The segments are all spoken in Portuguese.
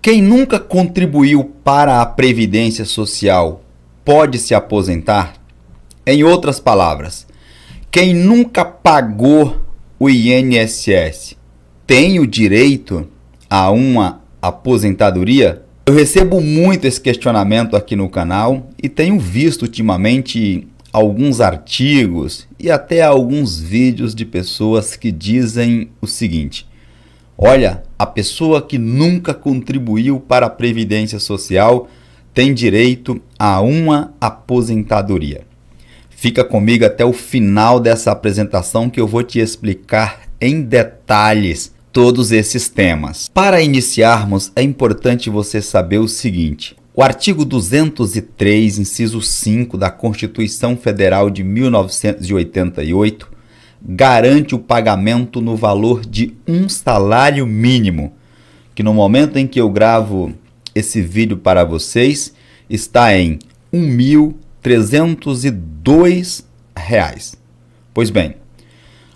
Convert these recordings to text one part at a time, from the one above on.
Quem nunca contribuiu para a Previdência Social pode se aposentar? Em outras palavras, quem nunca pagou o INSS tem o direito a uma aposentadoria? Eu recebo muito esse questionamento aqui no canal e tenho visto ultimamente alguns artigos e até alguns vídeos de pessoas que dizem o seguinte: olha, a pessoa que nunca contribuiu para a Previdência Social tem direito a uma aposentadoria. Fica comigo até o final dessa apresentação que eu vou te explicar em detalhes todos esses temas. Para iniciarmos, é importante você saber o seguinte: o artigo 203, inciso 5 da Constituição Federal de 1988 garante o pagamento no valor de um salário mínimo, que no momento em que eu gravo esse vídeo para vocês está em R$ 1.302. Pois bem,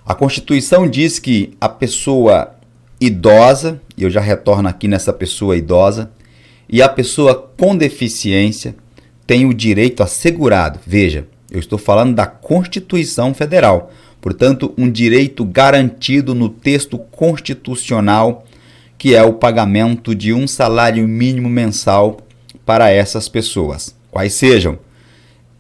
a Constituição diz que a pessoa idosa, e eu já retorno aqui nessa pessoa idosa, e a pessoa com deficiência tem o direito assegurado. Veja, eu estou falando da Constituição Federal, portanto, um direito garantido no texto constitucional, que é o pagamento de um salário mínimo mensal para essas pessoas, quais sejam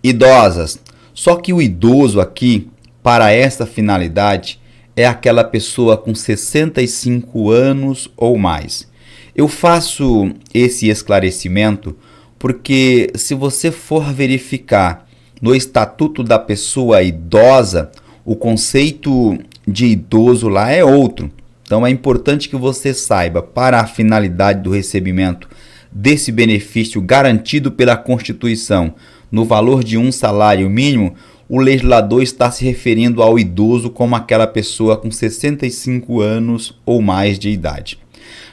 idosas. Só que o idoso aqui, para essa finalidade, é aquela pessoa com 65 anos ou mais. Eu faço esse esclarecimento porque, se você for verificar no Estatuto da Pessoa Idosa, o conceito de idoso lá é outro. Então é importante que você saiba, para a finalidade do recebimento desse benefício garantido pela Constituição no valor de um salário mínimo, o legislador está se referindo ao idoso como aquela pessoa com 65 anos ou mais de idade.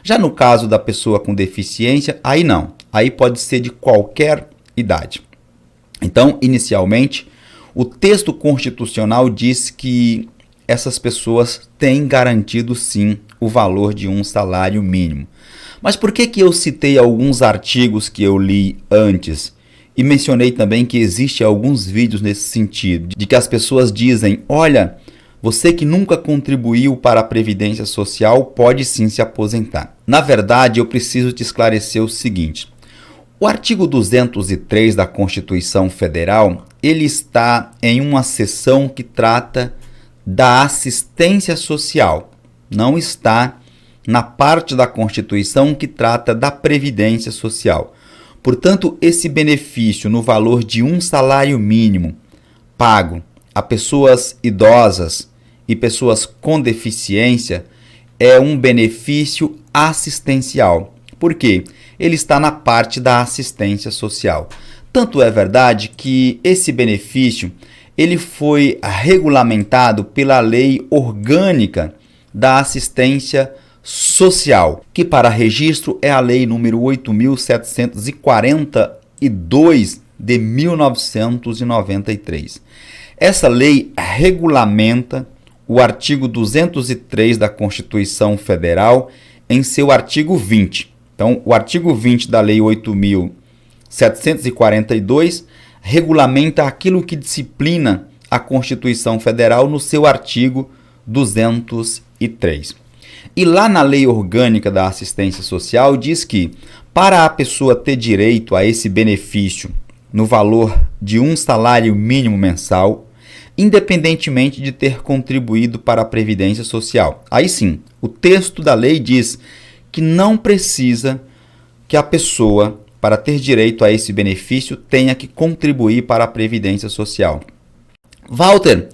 Já no caso da pessoa com deficiência, aí não. Aí pode ser de qualquer idade. Então, inicialmente, o texto constitucional diz que essas pessoas têm garantido sim o valor de um salário mínimo. Mas por que eu citei alguns artigos que eu li antes? E mencionei também que existem alguns vídeos nesse sentido, de que as pessoas dizem: olha, você que nunca contribuiu para a Previdência Social pode sim se aposentar. Na verdade, eu preciso te esclarecer o seguinte: o artigo 203 da Constituição Federal, ele está em uma seção que trata da assistência social. Não está na parte da Constituição que trata da Previdência Social. Portanto, esse benefício no valor de um salário mínimo pago a pessoas idosas e pessoas com deficiência é um benefício assistencial. Por quê? Ele está na parte da assistência social. Tanto é verdade que esse benefício ele foi regulamentado pela Lei Orgânica da Assistência Social, que para registro é a Lei número 8.742 de 1993. Essa lei regulamenta o artigo 203 da Constituição Federal em seu artigo 20. Então, o artigo 20 da Lei 8.742 regulamenta aquilo que disciplina a Constituição Federal no seu artigo 203. E lá na Lei Orgânica da Assistência Social diz que, para a pessoa ter direito a esse benefício no valor de um salário mínimo mensal, independentemente de ter contribuído para a Previdência Social. Aí sim, o texto da lei diz que não precisa que a pessoa, para ter direito a esse benefício, tenha que contribuir para a Previdência Social. Walter,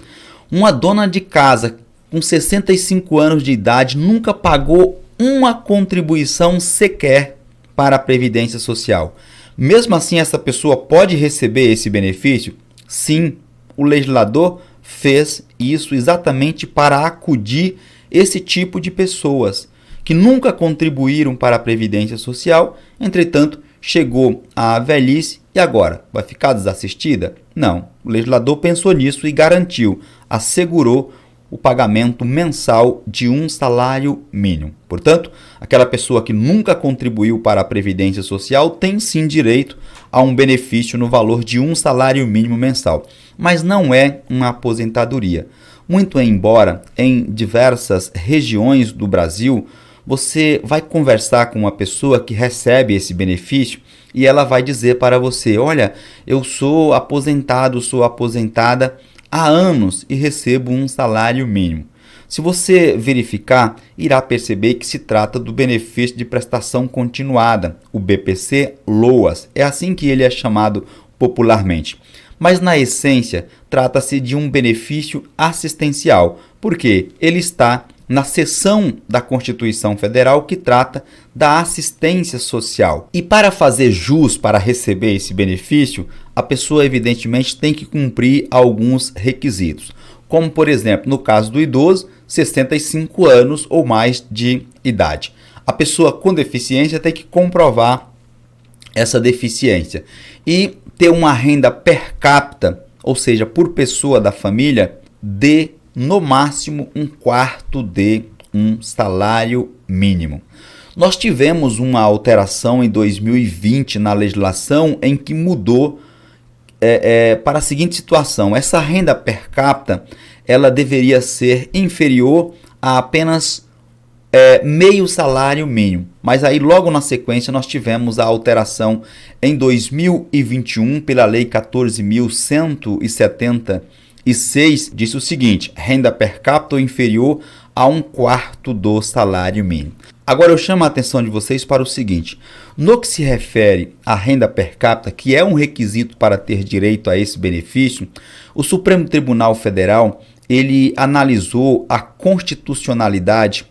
uma dona de casa com 65 anos de idade nunca pagou uma contribuição sequer para a Previdência Social. Mesmo assim, essa pessoa pode receber esse benefício? Sim, o legislador fez isso exatamente para acudir esse tipo de pessoas que nunca contribuíram para a Previdência Social, entretanto, chegou à velhice e agora vai ficar desassistida? Não, o legislador pensou nisso e garantiu, assegurou o pagamento mensal de um salário mínimo. Portanto, aquela pessoa que nunca contribuiu para a Previdência Social tem sim direito a um benefício no valor de um salário mínimo mensal, mas não é uma aposentadoria. Muito embora em diversas regiões do Brasil, você vai conversar com uma pessoa que recebe esse benefício e ela vai dizer para você: olha, eu sou aposentado, sou aposentada há anos e recebo um salário mínimo. Se você verificar, irá perceber que se trata do benefício de prestação continuada, o BPC-LOAS, é assim que ele é chamado popularmente. Mas na essência, trata-se de um benefício assistencial, porque ele está na seção da Constituição Federal que trata da assistência social. E para fazer jus para receber esse benefício, a pessoa evidentemente tem que cumprir alguns requisitos, como por exemplo, no caso do idoso, 65 anos ou mais de idade. A pessoa com deficiência tem que comprovar essa deficiência e ter uma renda per capita, ou seja, por pessoa da família, de no máximo um quarto de um salário mínimo. Nós tivemos uma alteração em 2020 na legislação em que mudou para a seguinte situação: essa renda per capita ela deveria ser inferior a apenas meio salário mínimo. Mas aí logo na sequência nós tivemos a alteração em 2021 pela Lei 14.176, disse o seguinte: renda per capita inferior a um quarto do salário mínimo. Agora eu chamo a atenção de vocês para o seguinte: no que se refere à renda per capita, que é um requisito para ter direito a esse benefício, o Supremo Tribunal Federal ele analisou a constitucionalidade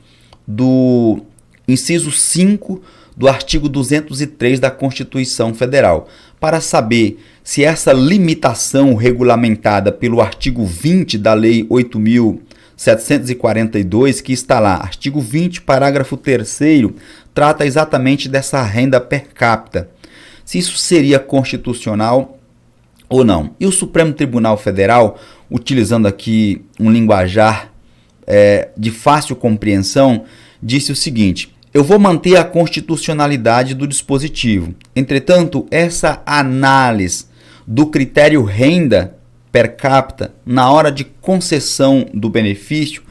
do inciso 5 do artigo 203 da Constituição Federal, para saber se essa limitação regulamentada pelo artigo 20 da Lei 8.742, que está lá, artigo 20, parágrafo 3º, trata exatamente dessa renda per capita, se isso seria constitucional ou não. E o Supremo Tribunal Federal, utilizando aqui um linguajar de fácil compreensão, disse o seguinte: eu vou manter a constitucionalidade do dispositivo. Entretanto, essa análise do critério renda per capita na hora de concessão do benefício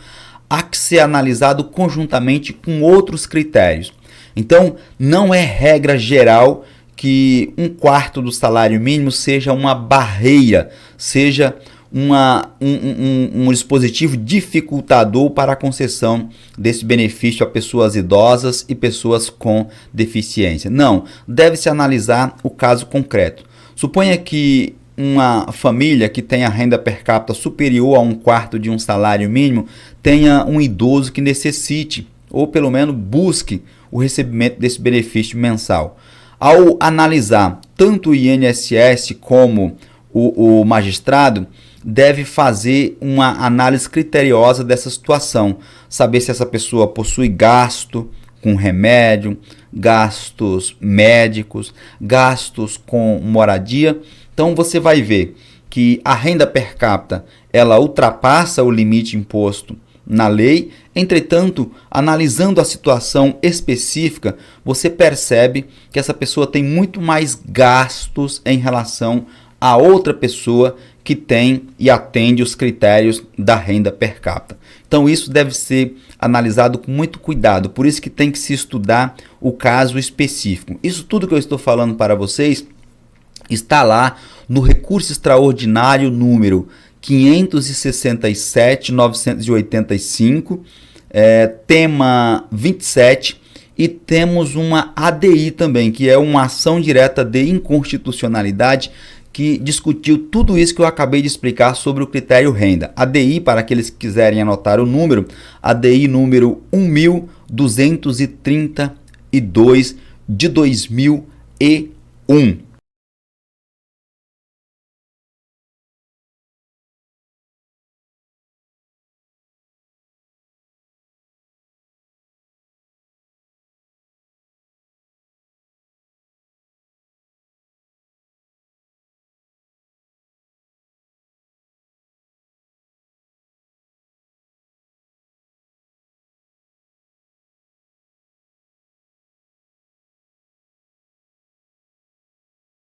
há que ser analisado conjuntamente com outros critérios. Então, não é regra geral que um quarto do salário mínimo seja uma barreira, seja um dispositivo dificultador para a concessão desse benefício a pessoas idosas e pessoas com deficiência. Não, deve-se analisar o caso concreto. Suponha que uma família que tenha renda per capita superior a um quarto de um salário mínimo tenha um idoso que necessite, ou pelo menos busque, o recebimento desse benefício mensal. Ao analisar tanto o INSS como o magistrado, deve fazer uma análise criteriosa dessa situação, saber se essa pessoa possui gasto com remédio, gastos médicos, gastos com moradia. Então você vai ver que a renda per capita ela ultrapassa o limite imposto na lei. Entretanto, analisando a situação específica, você percebe que essa pessoa tem muito mais gastos em relação a outra pessoa que tem e atende os critérios da renda per capita. Então isso deve ser analisado com muito cuidado, por isso que tem que se estudar o caso específico. Isso tudo que eu estou falando para vocês está lá no recurso extraordinário número 567.985, tema 27, e temos uma ADI também, que é uma ação direta de inconstitucionalidade, que discutiu tudo isso que eu acabei de explicar sobre o critério renda. ADI, para aqueles que quiserem anotar o número, ADI número 1.232 de 2001.